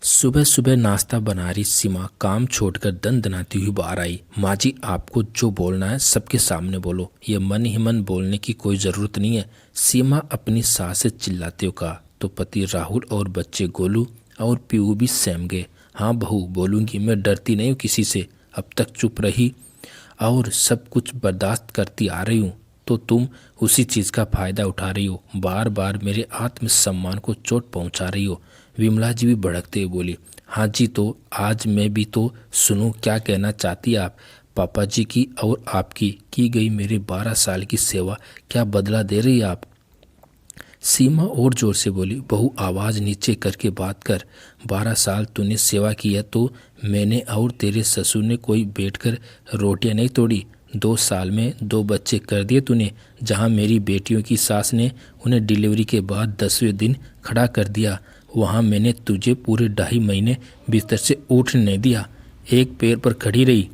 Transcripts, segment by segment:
सुबह सुबह नाश्ता बना रही सीमा काम छोड़कर दनदनाती हुई बाहर आई। माँ जी, आपको जो बोलना है सबके सामने बोलो, ये मन ही मन बोलने की कोई ज़रूरत नहीं है। सीमा अपनी सास से चिल्लाते हुए कहा तो पति राहुल और बच्चे गोलू और पीऊ भी सहम गए। हाँ बहू, बोलूँगी, मैं डरती नहीं हूँ किसी से। अब तक चुप रही और सब कुछ बर्दाश्त करती आ रही हूँ, तो तुम उसी चीज़ का फायदा उठा रही हो, बार बार मेरे आत्मसम्मान को चोट पहुंचा रही हो। विमला जी भी भड़कते हुए बोली, हाँ जी, तो आज मैं भी तो सुनूं, क्या कहना चाहती आप? पापा जी की और आपकी की गई मेरे 12 साल की सेवा क्या बदला दे रही आप? सीमा और जोर से बोली, बहू आवाज़ नीचे करके बात कर। 12 साल तूने सेवा की है तो मैंने और तेरे ससुर ने कोई बैठकर रोटियां नहीं तोड़ी। 2 साल में 2 बच्चे कर दिए तूने। जहाँ मेरी बेटियों की सास ने उन्हें डिलीवरी के बाद 10वें दिन खड़ा कर दिया, वहाँ मैंने तुझे पूरे 2.5 महीने बिस्तर से उठने नहीं दिया, एक पैर पर खड़ी रही।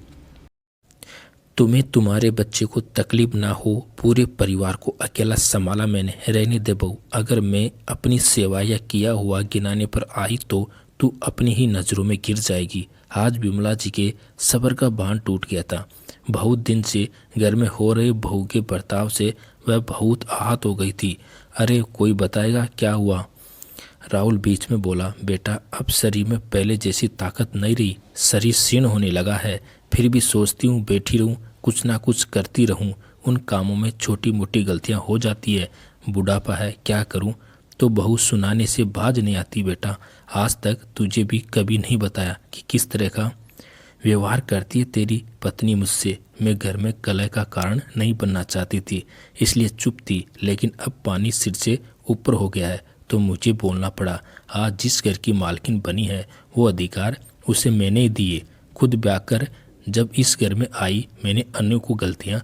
तुम्हें तुम्हारे बच्चे को तकलीफ ना हो, पूरे परिवार को अकेला संभाला मैंने। रहने दे बहू, अगर मैं अपनी सेवा या किया हुआ गिनाने पर आई तो तू अपनी ही नज़रों में गिर जाएगी। आज विमला जी के सब्र का बांध टूट गया था। बहुत दिन से घर में हो रहे बहू के बर्ताव से वह बहुत आहत हो गई थी। अरे कोई बताएगा क्या हुआ? राहुल बीच में बोला, बेटा अब शरीर में पहले जैसी ताकत नहीं रही, शरीर क्षीण होने लगा है। फिर भी सोचती हूँ बैठी रहूँ, कुछ ना कुछ करती रहूँ। उन कामों में छोटी मोटी गलतियाँ हो जाती है, बुढ़ापा है, क्या करूँ? तो बहू सुनाने से बाज नहीं आती बेटा। आज तक तुझे भी कभी नहीं बताया कि किस तरह का व्यवहार करती है तेरी पत्नी मुझसे। मैं घर में कलह का कारण नहीं बनना चाहती थी, इसलिए चुप थी, लेकिन अब पानी सिर से ऊपर हो गया है तो मुझे बोलना पड़ा। आज जिस घर की मालकिन बनी है वो अधिकार उसे मैंने ही दिए। खुद ब्याह कर जब इस घर में आई, मैंने अन्यों को गलतियां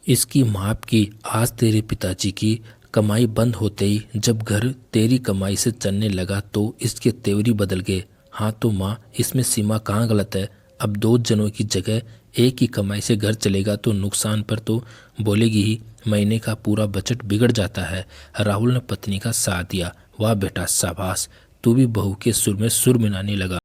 इसकी माफ की। आज तेरे पिताजी की कमाई बंद होते ही जब घर तेरी कमाई से चलने लगा तो इसके तेवरी बदल गए। हाँ तो माँ, इसमें सीमा कहाँ गलत है? अब 2 जनों की जगह एक ही कमाई से घर चलेगा तो नुकसान पर तो बोलेगी ही। महीने का पूरा बजट बिगड़ जाता है। राहुल ने पत्नी का साथ दिया। वाह बेटा शाबाश, तू भी बहू के सुर में सुर मिलाने लगा।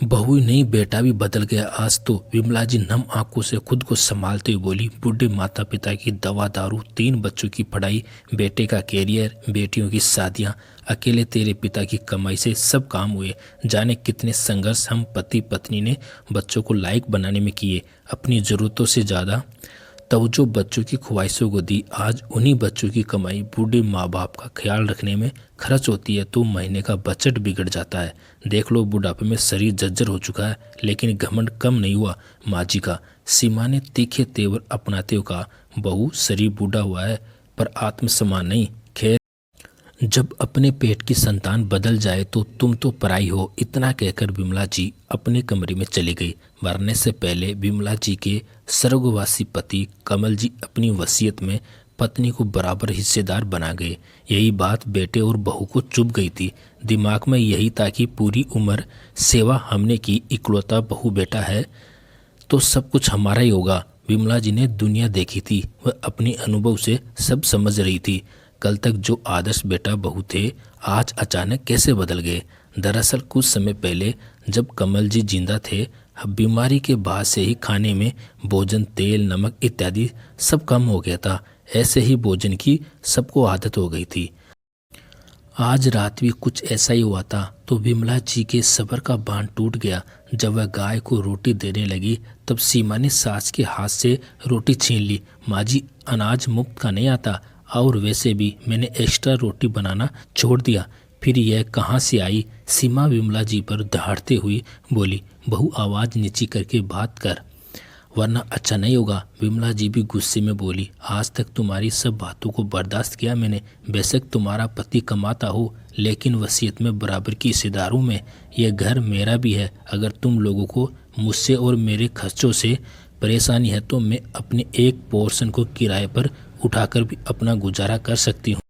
बहू ही नहीं, बेटा भी बदल गया आज तो। विमला जी नम आंखों से खुद को संभालते हुए बोली, बूढ़े माता पिता की दवा दारू, 3 बच्चों की पढ़ाई, बेटे का कैरियर, बेटियों की शादियां, अकेले तेरे पिता की कमाई से सब काम हुए। जाने कितने संघर्ष हम पति पत्नी ने बच्चों को लायक बनाने में किए। अपनी ज़रूरतों से ज़्यादा तवज्जो बच्चों की ख्वाहिशों को दी। आज उन्हीं बच्चों की कमाई बूढ़े माँ बाप का ख्याल रखने में खर्च होती है तो महीने का बजट बिगड़ जाता है। देख लो, बुढ़ापे में शरीर जर्जर हो चुका है, लेकिन घमंड कम नहीं हुआ माँ जी का। सीमा ने तीखे तेवर अपनाते हुए कहा, बहू शरीर बूढ़ा हुआ है पर आत्मसम्मान नहीं। खैर, जब अपने पेट की संतान बदल जाए तो तुम तो पराई हो। इतना कहकर विमला जी अपने कमरे में चली गई। मरने से पहले विमला जी के स्वर्गवासी पति कमल जी अपनी वसीयत में पत्नी को बराबर हिस्सेदार बना गए। यही बात बेटे और बहू को चुभ गई थी। दिमाग में यही था कि पूरी उम्र सेवा हमने की, इकलौता बहू बेटा है तो सब कुछ हमारा ही होगा। विमला जी ने दुनिया देखी थी, वह अपने अनुभव से सब समझ रही थी। कल तक जो आदर्श बेटा बहू थे, आज अचानक कैसे बदल गए? दरअसल कुछ समय पहले जब कमल जी जिंदा थे, बीमारी के बाद से ही खाने में भोजन, तेल, नमक इत्यादि सब कम हो गया था। ऐसे ही भोजन की सबको आदत हो गई थी। आज रात भी कुछ ऐसा ही हुआ था तो विमला जी के सब्र का बांध टूट गया। जब वह गाय को रोटी देने लगी तब सीमा ने सास के हाथ से रोटी छीन ली। माँ जी, अनाज मुफ्त का नहीं आता, और वैसे भी मैंने एक्स्ट्रा रोटी बनाना छोड़ दिया। फिर यह कहाँ से आई? सीमा विमला जी पर दहाड़ते हुई बोली, बहू आवाज़ नीची करके बात कर वरना अच्छा नहीं होगा। विमला जी भी गुस्से में बोली, आज तक तुम्हारी सब बातों को बर्दाश्त किया मैंने। बेशक तुम्हारा पति कमाता हो, लेकिन वसीयत में बराबर की हिस्सेदार हूँ मैं। यह घर मेरा भी है। अगर तुम लोगों को मुझसे और मेरे खर्चों से परेशानी है तो मैं अपने एक पोर्शन को किराए पर उठाकर भी अपना गुजारा कर सकती हूँ।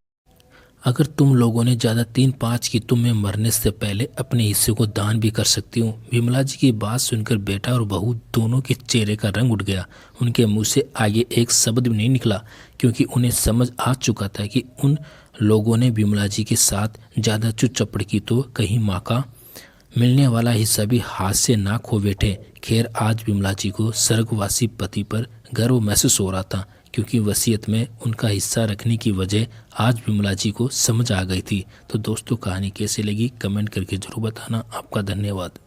अगर तुम लोगों ने ज़्यादा 3-5 की तो मैं मरने से पहले अपने हिस्से को दान भी कर सकती हूँ। विमला जी की बात सुनकर बेटा और बहू दोनों के चेहरे का रंग उठ गया। उनके मुंह से आगे एक शब्द भी नहीं निकला, क्योंकि उन्हें समझ आ चुका था कि उन लोगों ने विमला जी के साथ ज़्यादा चुप चपड़ की तो कहीं माँ का मिलने वाला हिस्सा भी हाथ से ना खो बैठे। खैर आज विमला जी को स्वर्गवासी पति पर गर्व महसूस हो रहा था, क्योंकि वसीयत में उनका हिस्सा रखने की वजह आज विमला जी को समझ आ गई थी। तो दोस्तों कहानी कैसी लगी कमेंट करके जरूर बताना। आपका धन्यवाद।